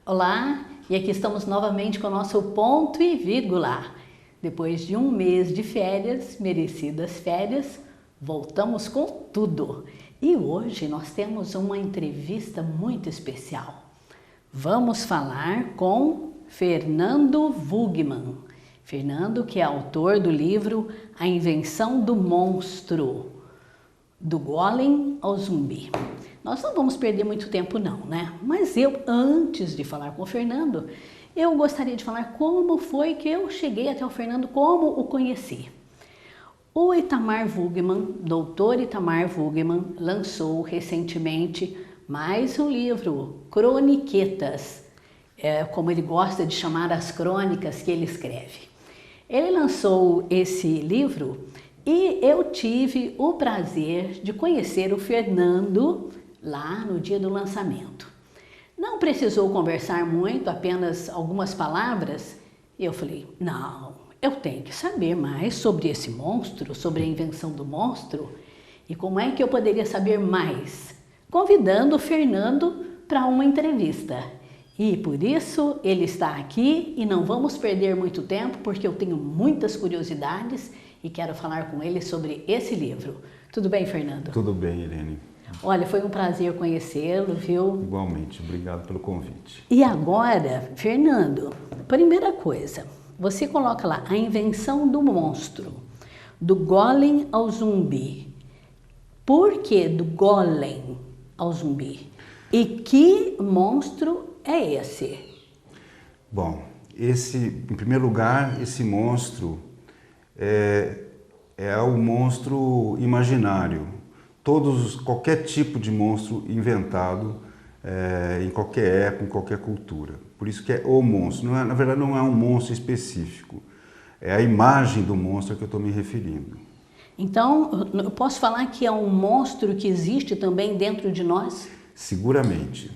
Olá, e aqui estamos novamente com o nosso ponto e vírgula. Depois de um mês de férias, merecidas férias, voltamos com tudo. E hoje nós temos uma entrevista muito especial. Vamos falar com Fernando Wugman. Fernando, que é autor do livro A Invenção do Monstro, do Golem ao Zumbi. Nós não vamos perder muito tempo não, né? Mas antes de falar com o Fernando, eu gostaria de falar como foi que eu cheguei até o Fernando, como o conheci. O Itamar Wugman, doutor Itamar Wugman, lançou recentemente mais um livro, Croniquetas, como ele gosta de chamar as crônicas que ele escreve. Ele lançou esse livro e eu tive o prazer de conhecer o Fernando lá no dia do lançamento. Não precisou conversar muito, apenas algumas palavras. E eu falei, não, eu tenho que saber mais sobre esse monstro, sobre a invenção do monstro. E como é que eu poderia saber mais? Convidando o Fernando para uma entrevista. E por isso ele está aqui e não vamos perder muito tempo, porque eu tenho muitas curiosidades e quero falar com ele sobre esse livro. Tudo bem, Fernando? Tudo bem, Irene. Olha, foi um prazer conhecê-lo, viu? Igualmente, obrigado pelo convite. E agora, Fernando, primeira coisa, você coloca lá a invenção do monstro, do golem ao zumbi. Por que do golem ao zumbi? E que monstro é esse? Bom, em primeiro lugar, esse monstro é o monstro imaginário. Qualquer tipo de monstro inventado em qualquer época, em qualquer cultura. Por isso que é o monstro. Na verdade, não é um monstro específico. É a imagem do monstro a que eu estou me referindo. Então, eu posso falar que é um monstro que existe também dentro de nós? Seguramente.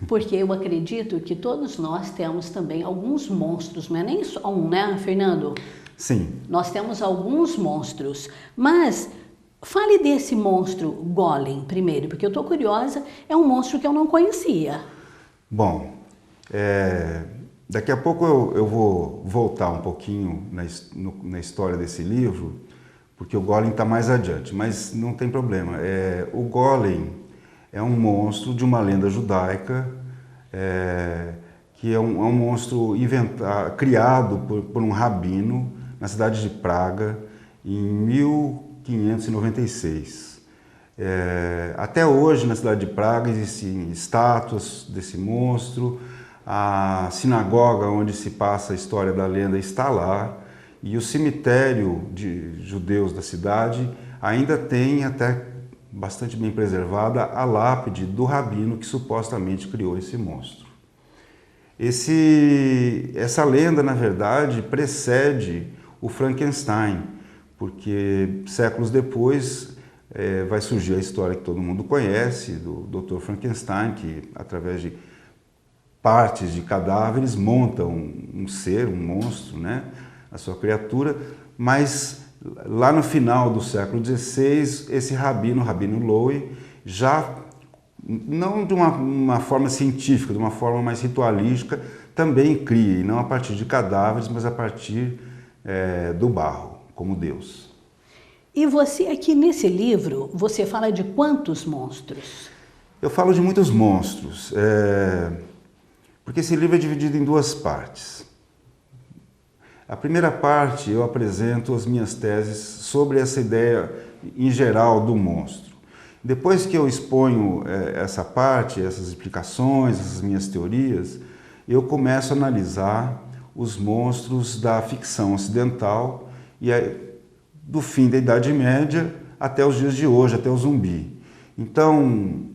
Porque eu acredito que todos nós temos também alguns monstros, não é nem só um, né, Fernando? Sim. Nós temos alguns monstros, mas fale desse monstro Golem primeiro, porque eu estou curiosa, é um monstro que eu não conhecia. Bom, daqui a pouco eu vou voltar um pouquinho na história desse livro, porque o Golem está mais adiante, mas não tem problema. O Golem é um monstro de uma lenda judaica, que é um monstro criado por um rabino na cidade de Praga em 1596. Até hoje, na cidade de Praga, existem estátuas desse monstro, a sinagoga onde se passa a história da lenda está lá, e o cemitério de judeus da cidade ainda tem, até bastante bem preservada, a lápide do rabino que supostamente criou esse monstro. Essa lenda, na verdade, precede o Frankenstein, porque séculos depois vai surgir a história que todo mundo conhece, do Dr. Frankenstein, que através de partes de cadáveres monta um ser, um monstro, né, a sua criatura, mas lá no final do século XVI, esse rabino, o Rabino Loewy, já não de uma forma científica, de uma forma mais ritualística, também cria, e não a partir de cadáveres, mas a partir do barro, como Deus. E você aqui nesse livro, você fala de quantos monstros? Eu falo de muitos monstros, porque esse livro é dividido em duas partes. A primeira parte eu apresento as minhas teses sobre essa ideia em geral do monstro. Depois que eu exponho essa parte, essas explicações, essas minhas teorias, eu começo a analisar os monstros da ficção ocidental e do fim da Idade Média até os dias de hoje, até o zumbi. Então,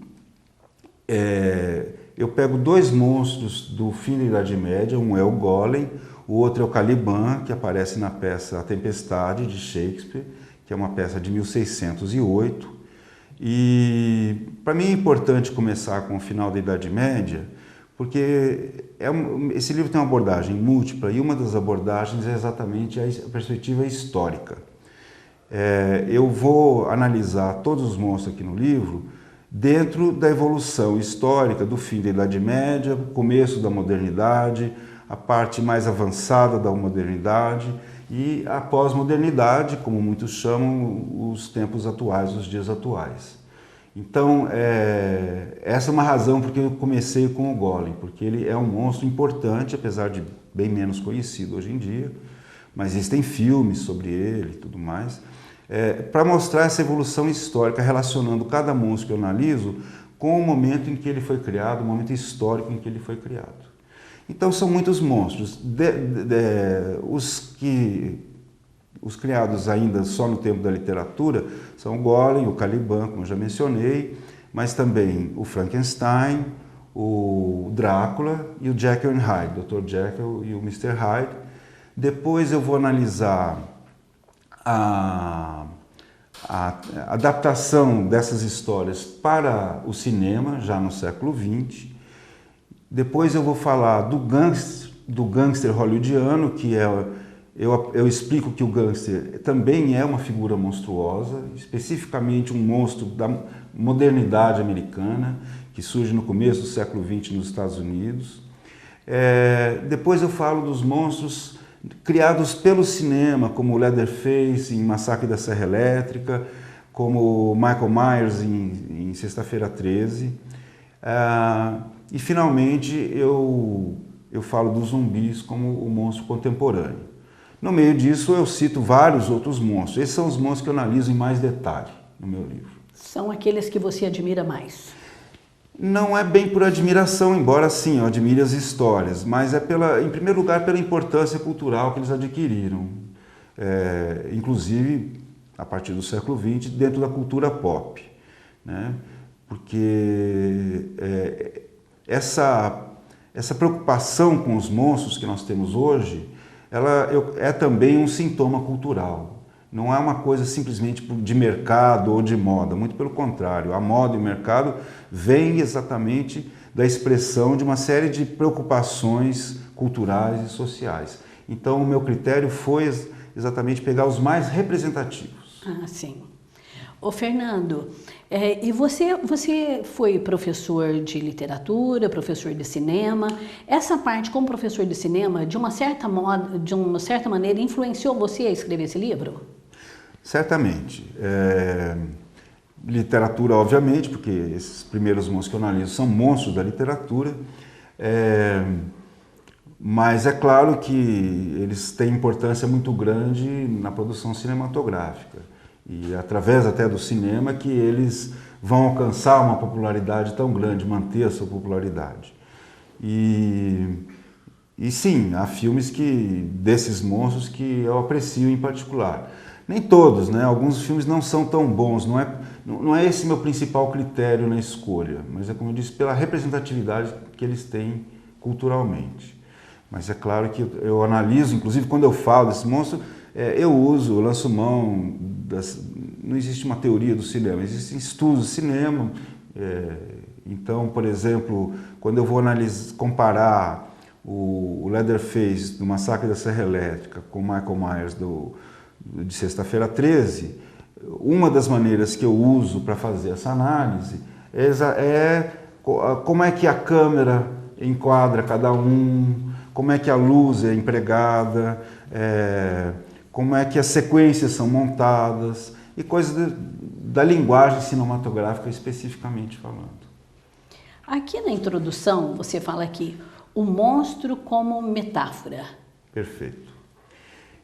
eu pego dois monstros do fim da Idade Média, um é o Golem, o outro é o Caliban, que aparece na peça A Tempestade, de Shakespeare, que é uma peça de 1608. E para mim é importante começar com o final da Idade Média, porque esse livro tem uma abordagem múltipla e uma das abordagens é exatamente a perspectiva histórica. Eu vou analisar todos os monstros aqui no livro dentro da evolução histórica do fim da Idade Média, começo da modernidade, a parte mais avançada da modernidade e a pós-modernidade, como muitos chamam, os tempos atuais, os dias atuais. Então, essa é uma razão porque eu comecei com o Golem, porque ele é um monstro importante, apesar de bem menos conhecido hoje em dia, mas existem filmes sobre ele e tudo mais, para mostrar essa evolução histórica, relacionando cada monstro que eu analiso com o momento em que ele foi criado, o momento histórico em que ele foi criado. Então, são muitos monstros. Os criados ainda só no tempo da literatura são o Golem, o Caliban, como eu já mencionei, mas também o Frankenstein, o Drácula e o Jekyll and Hyde, Dr. Jekyll e o Mr. Hyde. Depois eu vou analisar a adaptação dessas histórias para o cinema, já no século XX. Depois eu vou falar do gangster hollywoodiano, que eu explico que o gangster também é uma figura monstruosa, especificamente um monstro da modernidade americana, que surge no começo do século XX nos Estados Unidos. Depois eu falo dos monstros criados pelo cinema, como o Leatherface em Massacre da Serra Elétrica, como Michael Myers em Sexta-feira 13. E finalmente eu falo dos zumbis como o monstro contemporâneo. No meio disso eu cito vários outros monstros. Esses são os monstros que eu analiso em mais detalhe no meu livro. São aqueles que você admira mais? Não é bem por admiração, embora sim, eu admire as histórias, mas é em primeiro lugar pela importância cultural que eles adquiriram, inclusive a partir do século XX, dentro da cultura pop, né? Porque essa preocupação com os monstros que nós temos hoje, ela é também um sintoma cultural. Não é uma coisa simplesmente de mercado ou de moda, muito pelo contrário. A moda e o mercado vêm exatamente da expressão de uma série de preocupações culturais e sociais. Então, o meu critério foi exatamente pegar os mais representativos. Ah, sim. Ô, Fernando, e você foi professor de literatura, professor de cinema. Essa parte como professor de cinema, de uma certa maneira, influenciou você a escrever esse livro? Certamente. Literatura, obviamente, porque esses primeiros monstros que eu analiso são monstros da literatura, mas é claro que eles têm importância muito grande na produção cinematográfica. E através até do cinema que eles vão alcançar uma popularidade tão grande, manter a sua popularidade. E sim, há filmes desses monstros que eu aprecio em particular. Nem todos, né? Alguns filmes não são tão bons, não é esse meu principal critério na escolha, mas é, como eu disse, pela representatividade que eles têm culturalmente. Mas é claro que eu analiso, inclusive quando eu falo desse monstro, eu lanço mão não existe uma teoria do cinema, existem estudos de cinema. Então, por exemplo, quando eu vou comparar o Leatherface do Massacre da Serra Elétrica com o Michael Myers de Sexta-feira 13, uma das maneiras que eu uso para fazer essa análise é como é que a câmera enquadra cada um, como é que a luz é empregada, como é que as sequências são montadas e coisas da linguagem cinematográfica especificamente falando. Aqui na introdução você fala aqui o monstro como metáfora. Perfeito.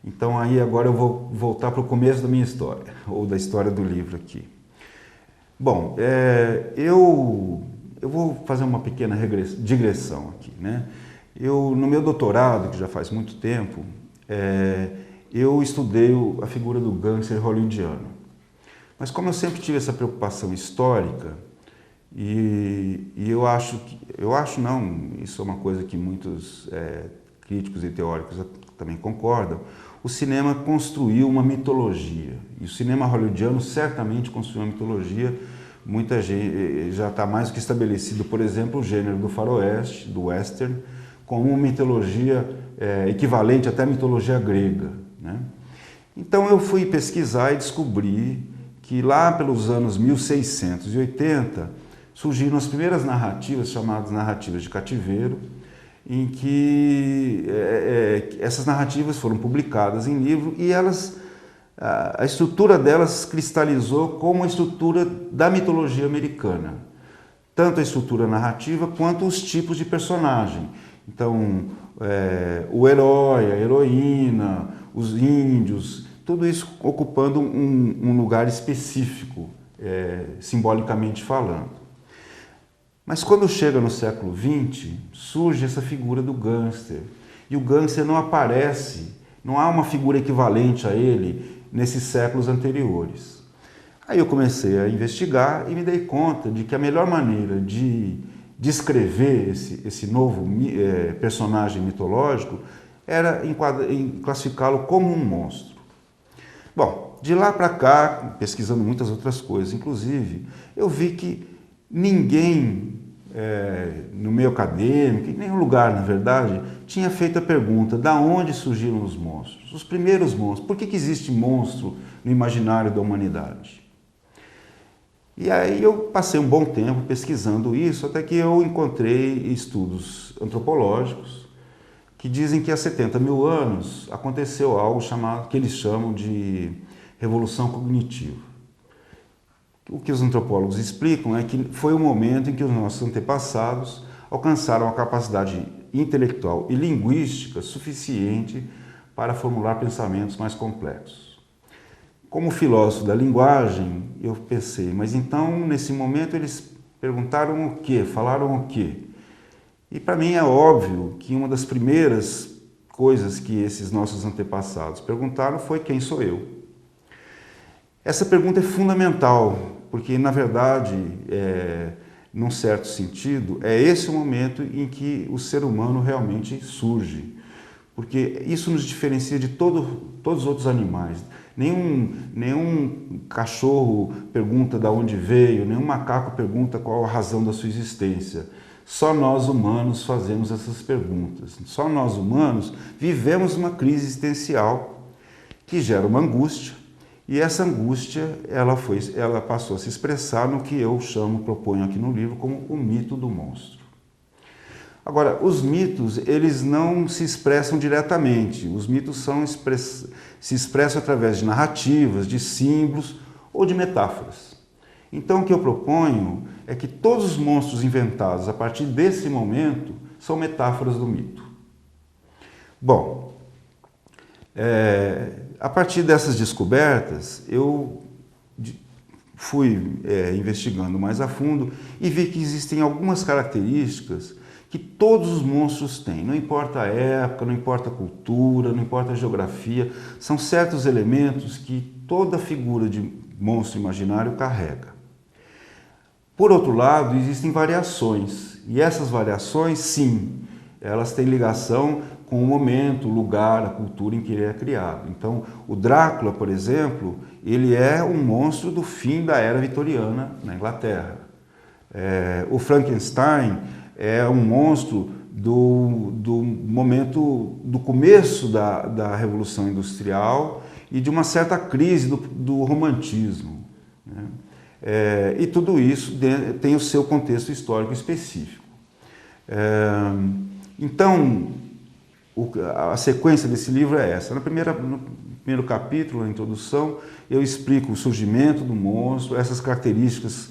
Então aí agora eu vou voltar para o começo da minha história, ou da história do livro aqui. Bom, eu vou fazer uma pequena digressão aqui, né? No meu doutorado, que já faz muito tempo, eu estudei a figura do gangster hollywoodiano. Mas como eu sempre tive essa preocupação histórica, e isso é uma coisa que muitos críticos e teóricos também concordam, o cinema construiu uma mitologia. E o cinema hollywoodiano certamente construiu uma mitologia. Muita gente já está mais do que estabelecido, por exemplo, o gênero do faroeste, do western, como uma mitologia equivalente até à mitologia grega, né? Então eu fui pesquisar e descobri que lá pelos anos 1680 surgiram as primeiras narrativas, chamadas narrativas de cativeiro, em que essas narrativas foram publicadas em livro e a estrutura delas cristalizou como a estrutura da mitologia americana. Tanto a estrutura narrativa quanto os tipos de personagem. Então, o herói, a heroína, os índios, tudo isso ocupando um lugar específico, simbolicamente falando. Mas quando chega no século XX, surge essa figura do gangster. E o gangster não aparece, não há uma figura equivalente a ele nesses séculos anteriores. Aí eu comecei a investigar e me dei conta de que a melhor maneira de descrever esse novo personagem mitológico era classificá-lo como um monstro. Bom, de lá para cá, pesquisando muitas outras coisas, inclusive, eu vi que ninguém no meio acadêmico, em nenhum lugar, na verdade, tinha feito a pergunta: de onde surgiram os monstros? Os primeiros monstros. Por que existe monstro no imaginário da humanidade? E aí eu passei um bom tempo pesquisando isso, até que eu encontrei estudos antropológicos que dizem que há 70 mil anos aconteceu algo que eles chamam de revolução cognitiva. O que os antropólogos explicam é que foi o momento em que os nossos antepassados alcançaram a capacidade intelectual e linguística suficiente para formular pensamentos mais complexos. Como filósofo da linguagem, eu pensei, mas então, nesse momento, eles perguntaram o quê? Falaram o quê? E para mim é óbvio que uma das primeiras coisas que esses nossos antepassados perguntaram foi: quem sou eu? Essa pergunta é fundamental, porque, na verdade, num certo sentido, é esse o momento em que o ser humano realmente surge. Porque isso nos diferencia de todos os outros animais. Nenhum cachorro pergunta de onde veio, nenhum macaco pergunta qual a razão da sua existência. Só nós humanos fazemos essas perguntas. Só nós humanos vivemos uma crise existencial que gera uma angústia. E essa angústia, ela passou a se expressar no que eu proponho aqui no livro como o mito do monstro. Agora, os mitos, eles não se expressam diretamente. Os mitos se expressam através de narrativas, de símbolos ou de metáforas. Então, o que eu proponho é que todos os monstros inventados a partir desse momento são metáforas do mito. Bom, a partir dessas descobertas, eu fui investigando mais a fundo e vi que existem algumas características que todos os monstros têm. Não importa a época, não importa a cultura, não importa a geografia, são certos elementos que toda figura de monstro imaginário carrega. Por outro lado, existem variações, e essas variações, sim, elas têm ligação com o momento, o lugar, a cultura em que ele é criado. Então, o Drácula, por exemplo, ele é um monstro do fim da era vitoriana na Inglaterra. O Frankenstein é um monstro do momento, do começo da Revolução Industrial e de uma certa crise do romantismo, né? E tudo isso tem o seu contexto histórico específico. Então, a sequência desse livro é essa. No primeiro capítulo, na introdução, eu explico o surgimento do monstro, essas características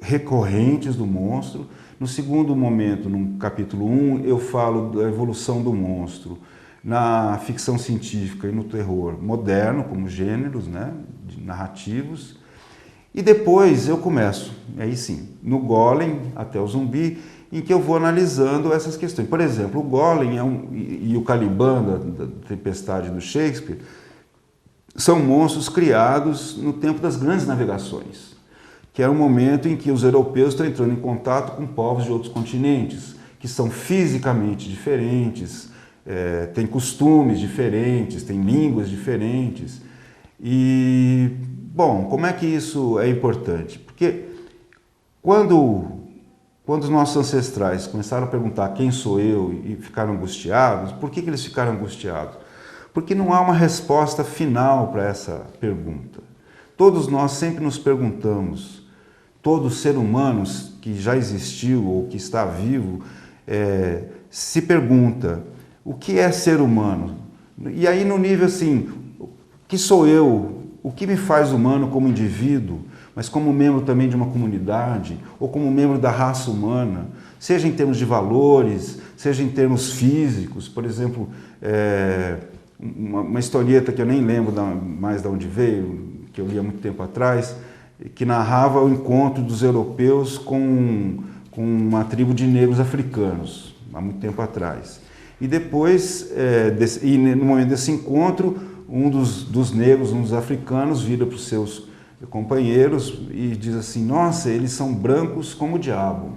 recorrentes do monstro. No segundo momento, no capítulo 1, eu falo da evolução do monstro na ficção científica e no terror moderno, como gêneros, né, narrativos. E depois eu começo, aí sim, no Golem até o zumbi, em que eu vou analisando essas questões. Por exemplo, o Golem e o Caliban da Tempestade do Shakespeare são monstros criados no tempo das grandes navegações, que é um momento em que os europeus estão entrando em contato com povos de outros continentes, que são fisicamente diferentes, têm costumes diferentes, têm línguas diferentes. E, bom, como é que isso é importante? Porque quando os nossos ancestrais começaram a perguntar quem sou eu e ficaram angustiados, por que eles ficaram angustiados? Porque não há uma resposta final para essa pergunta. Todos nós sempre nos perguntamos, todo ser humano que já existiu ou que está vivo, se pergunta, o que é ser humano? E aí no nível assim, o que sou eu? O que me faz humano como indivíduo, mas como membro também de uma comunidade, ou como membro da raça humana, seja em termos de valores, seja em termos físicos. Por exemplo, uma historieta que eu nem lembro mais de onde veio, que eu li há muito tempo atrás, que narrava o encontro dos europeus com uma tribo de negros africanos, há muito tempo atrás. E depois, no momento desse encontro, um dos negros, um dos africanos, vira para os seus companheiros e diz assim, nossa, eles são brancos como o diabo.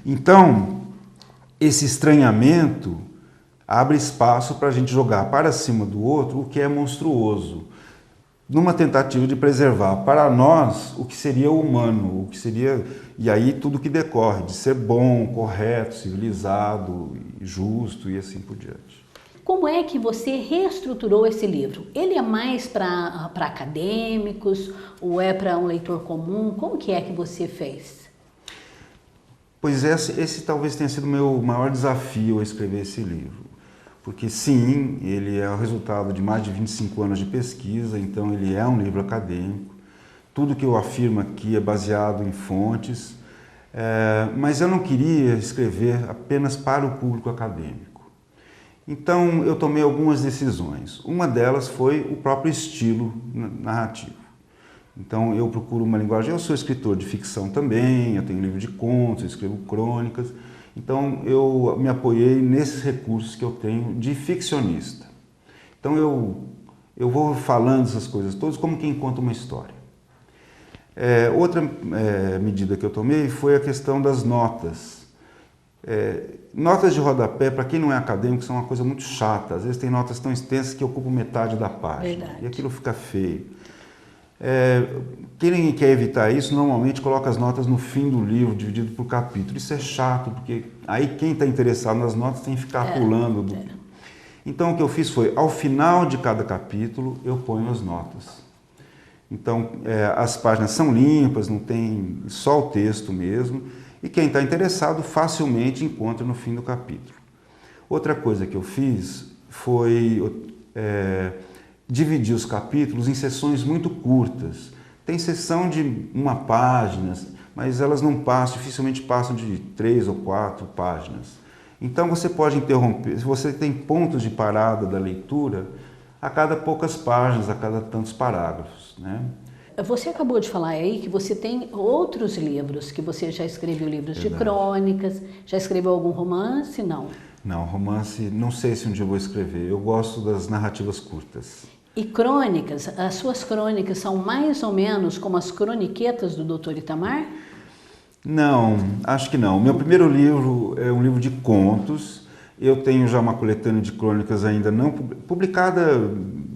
Então, esse estranhamento abre espaço para a gente jogar para cima do outro o que é monstruoso, numa tentativa de preservar para nós o que seria humano, o que seria, e aí tudo que decorre de ser bom, correto, civilizado, justo e assim por diante. Como é que você reestruturou esse livro? Ele é mais para acadêmicos ou é para um leitor comum? Como que é que você fez? Pois esse talvez tenha sido o meu maior desafio a escrever esse livro. Porque sim, ele é o resultado de mais de 25 anos de pesquisa, então ele é um livro acadêmico. Tudo que eu afirmo aqui é baseado em fontes, mas eu não queria escrever apenas para o público acadêmico. Então eu tomei algumas decisões. Uma delas foi o próprio estilo narrativo. Então eu procuro uma linguagem, eu sou escritor de ficção também, eu tenho livro de contos, eu escrevo crônicas. Então eu me apoiei nesses recursos que eu tenho de ficcionista. Então eu vou falando essas coisas todas como quem conta uma história. Outra medida que eu tomei foi a questão das notas. Notas de rodapé, para quem não é acadêmico, são uma coisa muito chata. Às vezes tem notas tão extensas que ocupam metade da página. Verdade. E aquilo fica feio. Quem quer evitar isso, normalmente coloca as notas no fim do livro, dividido por capítulo. Isso é chato, porque aí quem está interessado nas notas tem que ficar pulando. Então o que eu fiz foi, ao final de cada capítulo, eu ponho as notas. Então as páginas são limpas, não tem só o texto mesmo, e quem está interessado facilmente encontra no fim do capítulo. Outra coisa que eu fiz foi dividir os capítulos em seções muito curtas. Tem seção de uma página, mas elas não passam, dificilmente passam de 3 ou 4 páginas. Então você pode interromper, se você tem pontos de parada da leitura, a cada poucas páginas, a cada tantos parágrafos, né? Você acabou de falar aí que você tem outros livros, que você já escreveu livros de crônicas, já escreveu algum romance? Não. Não, romance, não sei se um dia eu vou escrever. Eu gosto das narrativas curtas. E crônicas, as suas crônicas são mais ou menos como as croniquetas do Dr. Itamar? Não, acho que não. Meu primeiro livro é um livro de contos. Eu tenho já uma coletânea de crônicas ainda não publicada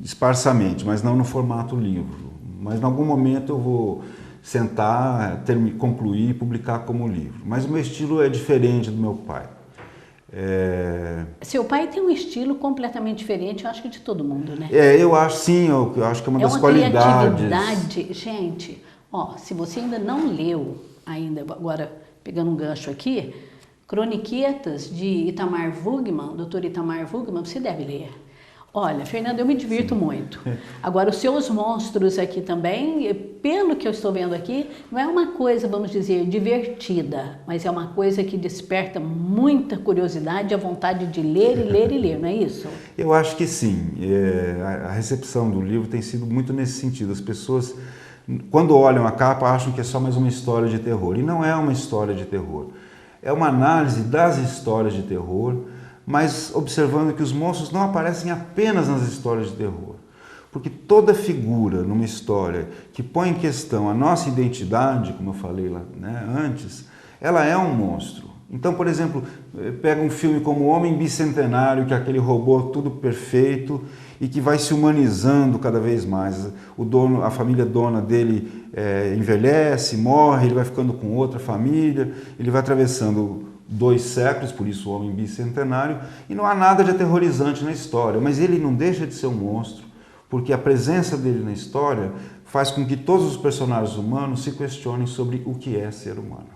esparsamente, mas não no formato livro. Mas em algum momento eu vou sentar, concluir e publicar como livro. Mas o meu estilo é diferente do meu pai. Seu pai tem um estilo completamente diferente, eu acho que de todo mundo, né? Eu acho sim, eu acho que é uma das qualidades. Criatividade. Gente, se você ainda não leu, agora pegando um gancho aqui, Croniquetas de Itamar Wugman, Dr. Itamar Wugman, você deve ler. Olha, Fernanda, eu me divirto muito. Agora, os seus monstros aqui também, pelo que eu estou vendo aqui, não é uma coisa, vamos dizer, divertida, mas é uma coisa que desperta muita curiosidade, a vontade de ler e ler e ler, não é isso? Eu acho que sim. A recepção do livro tem sido muito nesse sentido. As pessoas, quando olham a capa, acham que é só mais uma história de terror. E não é uma história de terror. É uma análise das histórias de terror, mas observando que os monstros não aparecem apenas nas histórias de terror. Porque toda figura numa história que põe em questão a nossa identidade, como eu falei lá, né, antes, ela é um monstro. Então, por exemplo, pega um filme como O Homem Bicentenário, que é aquele robô tudo perfeito e que vai se humanizando cada vez mais. A família dona dele envelhece, morre, ele vai ficando com outra família, ele vai atravessando 2 séculos, por isso o Homem Bicentenário, e não há nada de aterrorizante na história, mas ele não deixa de ser um monstro, porque a presença dele na história faz com que todos os personagens humanos se questionem sobre o que é ser humano.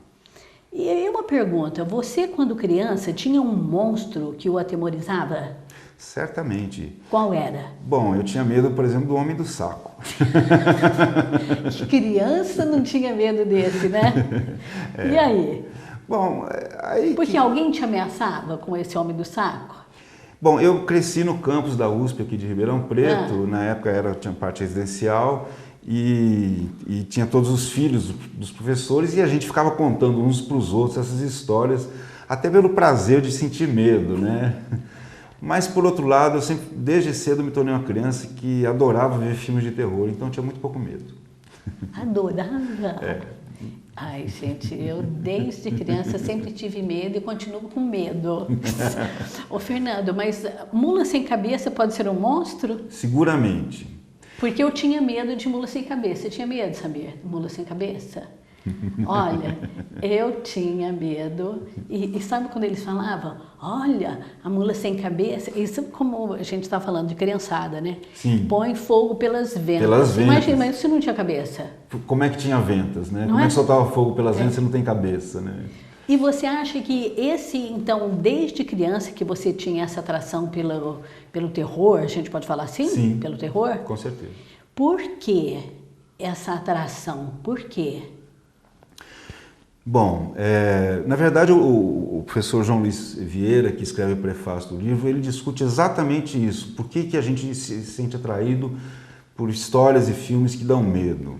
E aí uma pergunta, você quando criança tinha um monstro que o atemorizava? Certamente. Qual era? Bom, eu tinha medo, por exemplo, do Homem do Saco. Que criança não tinha medo desse, né? E aí? Bom, aí... Porque alguém te ameaçava com esse Homem do Saco? Bom, eu cresci no campus da USP aqui de Ribeirão Preto, na época tinha parte residencial e tinha todos os filhos dos professores e a gente ficava contando uns para os outros essas histórias, até pelo prazer de sentir medo, né? Mas, por outro lado, eu sempre, desde cedo, me tornei uma criança que adorava ver filmes de terror, então eu tinha muito pouco medo. Adorava? Ai, gente, eu desde criança sempre tive medo e continuo com medo. Ô, Fernando, mas mula sem cabeça pode ser um monstro? Seguramente. Porque eu tinha medo de mula sem cabeça. Eu tinha medo, sabia? Mula sem cabeça. Olha, eu tinha medo. E sabe quando eles falavam? Olha, a mula sem cabeça. Isso como a gente está falando de criançada, né? Sim. Põe fogo pelas ventas. Pelas ventas. Imagina, mas você não tinha cabeça. Como é que tinha ventas, né? Não Como é é? que soltava fogo pelas ventas se não tem cabeça, né? E você acha que então, desde criança que você tinha essa atração pelo terror, a gente pode falar assim? Sim. Pelo terror? Com certeza. Por que essa atração? Por quê? Bom, na verdade o professor João Luiz Vieira, que escreve o prefácio do livro, ele discute exatamente isso. Por que a gente se sente atraído por histórias e filmes que dão medo?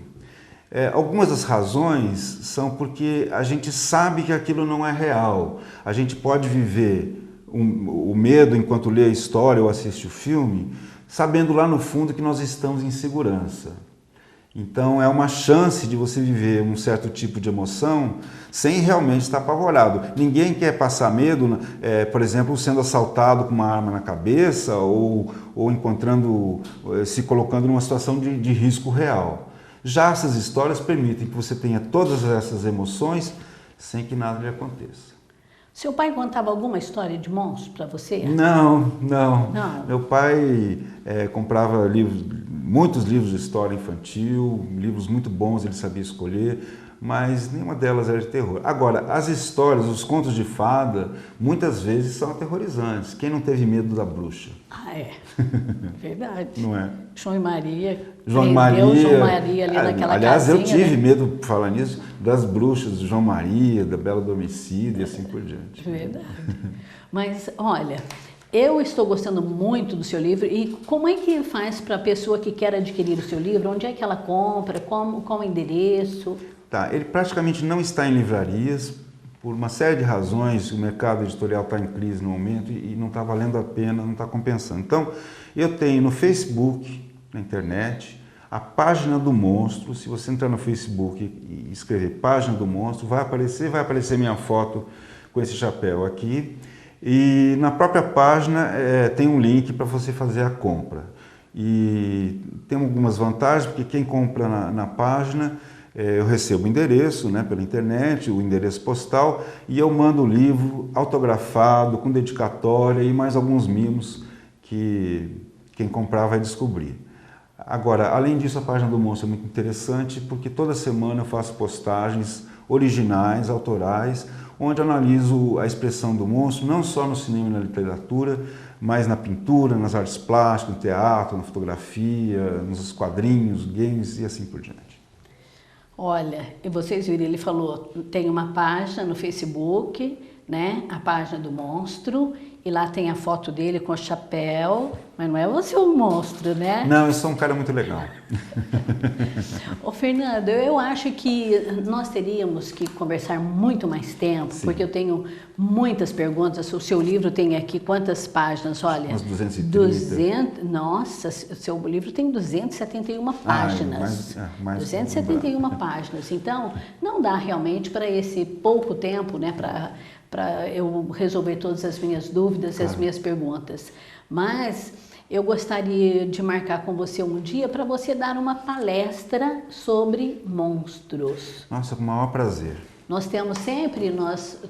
Algumas das razões são porque a gente sabe que aquilo não é real. A gente pode viver o medo enquanto lê a história ou assiste o filme, sabendo lá no fundo que nós estamos em segurança. Então é uma chance de você viver um certo tipo de emoção sem realmente estar apavorado. Ninguém quer passar medo, por exemplo, sendo assaltado com uma arma na cabeça ou se colocando numa situação de risco real. Já essas histórias permitem que você tenha todas essas emoções sem que nada lhe aconteça. Seu pai contava alguma história de monstro para você? Não. Não? Meu pai comprava muitos livros de história infantil, livros muito bons, ele sabia escolher, mas nenhuma delas era de terror. Agora, as histórias, os contos de fada, muitas vezes são aterrorizantes. Quem não teve medo da bruxa? Ah, é. Verdade. Não é? João e Maria. João e Maria ali naquela aliás, casinha, eu tive né? medo, por falar nisso, das bruxas de João Maria, da Bela Adormecida e assim por diante. Verdade. Mas, olha, eu estou gostando muito do seu livro e como é que faz para a pessoa que quer adquirir o seu livro? Onde é que ela compra? Qual o endereço? Tá, ele praticamente não está em livrarias, por uma série de razões. O mercado editorial está em crise no momento e não está valendo a pena, não está compensando. Então, eu tenho no Facebook, na internet, a Página do Monstro. Se você entrar no Facebook e escrever Página do Monstro, vai aparecer minha foto com esse chapéu aqui. E na própria página tem um link para você fazer a compra. E tem algumas vantagens, porque quem compra na página, eu recebo o endereço, né, pela internet, o endereço postal, e eu mando o livro autografado, com dedicatória e mais alguns mimos que quem comprar vai descobrir. Agora, além disso, a Página do Monstro é muito interessante, porque toda semana eu faço postagens originais, autorais, onde analiso a expressão do monstro, não só no cinema e na literatura, mas na pintura, nas artes plásticas, no teatro, na fotografia, nos quadrinhos, games e assim por diante. Olha, e vocês viram, ele falou, tem uma página no Facebook, né? A Página do Monstro, e lá tem a foto dele com o chapéu, mas não é você o monstro, né? Não, eu sou um cara muito legal. Ô, Fernando, eu acho que nós teríamos que conversar muito mais tempo, Sim. porque eu tenho muitas perguntas. O seu livro tem aqui quantas páginas? Olha, umas 230. 200, nossa, o seu livro tem 271 páginas. Mais 271 páginas. Então, não dá realmente para esse pouco tempo, né, para eu resolver todas as minhas dúvidas e as minhas perguntas. Mas eu gostaria de marcar com você um dia para você dar uma palestra sobre monstros. Nossa, com o maior prazer. Nós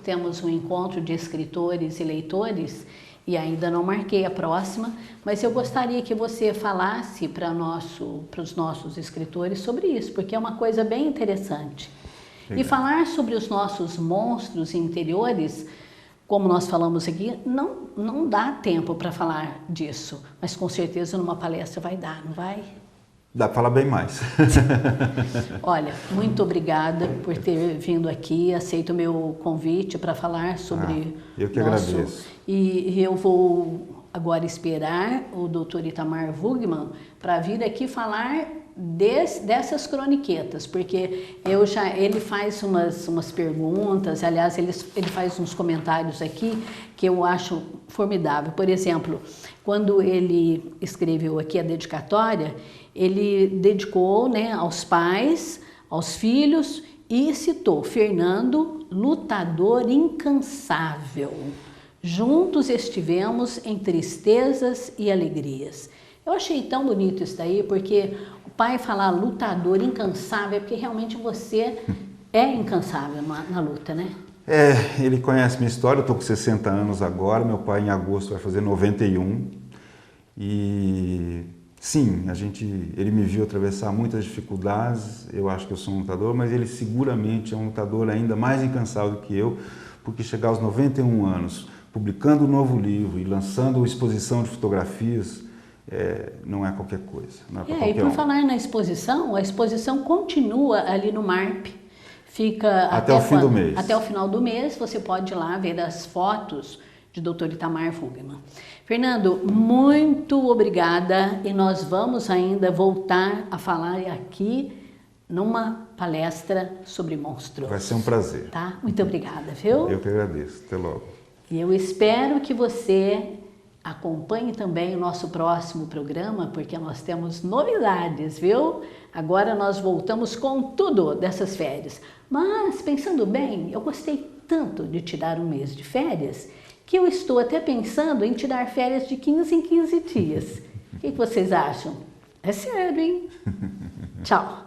temos um encontro de escritores e leitores e ainda não marquei a próxima, mas eu gostaria que você falasse para os nossos escritores sobre isso, porque é uma coisa bem interessante. Legal. E falar sobre os nossos monstros interiores, como nós falamos aqui, não dá tempo para falar disso, mas com certeza numa palestra vai dar, não vai? Dá para falar bem mais. Olha, muito obrigada por ter vindo aqui, aceito o meu convite para falar sobre eu que agradeço. E eu vou agora esperar o Dr. Itamar Wugman para vir aqui falar dessas croniquetas, porque ele faz umas perguntas, aliás, ele faz uns comentários aqui que eu acho formidável. Por exemplo, quando ele escreveu aqui a dedicatória, ele dedicou, né, aos pais, aos filhos e citou Fernando, lutador incansável. Juntos estivemos em tristezas e alegrias. Eu achei tão bonito isso daí, porque o pai falar lutador incansável é porque realmente você é incansável na luta, né? Ele conhece minha história, eu estou com 60 anos agora, meu pai em agosto vai fazer 91 e sim, ele me viu atravessar muitas dificuldades, eu acho que eu sou um lutador, mas ele seguramente é um lutador ainda mais incansável do que eu, porque chegar aos 91 anos, publicando um novo livro e lançando exposição de fotografias, não é qualquer coisa. Não é para qualquer e por falar na exposição, a exposição continua ali no MARP, fica até o fim do mês. Até o final do mês, você pode ir lá ver as fotos de Dr. Itamar Wugman. Fernando, muito obrigada e nós vamos ainda voltar a falar aqui numa palestra sobre monstros. Vai ser um prazer. Tá? Muito obrigada, viu? Eu que agradeço. Até logo. E eu espero que você acompanhe também o nosso próximo programa, porque nós temos novidades, viu? Agora nós voltamos com tudo dessas férias. Mas, pensando bem, eu gostei tanto de tirar um mês de férias que eu estou até pensando em tirar férias de 15 em 15 dias. O que vocês acham? É sério, hein? Tchau!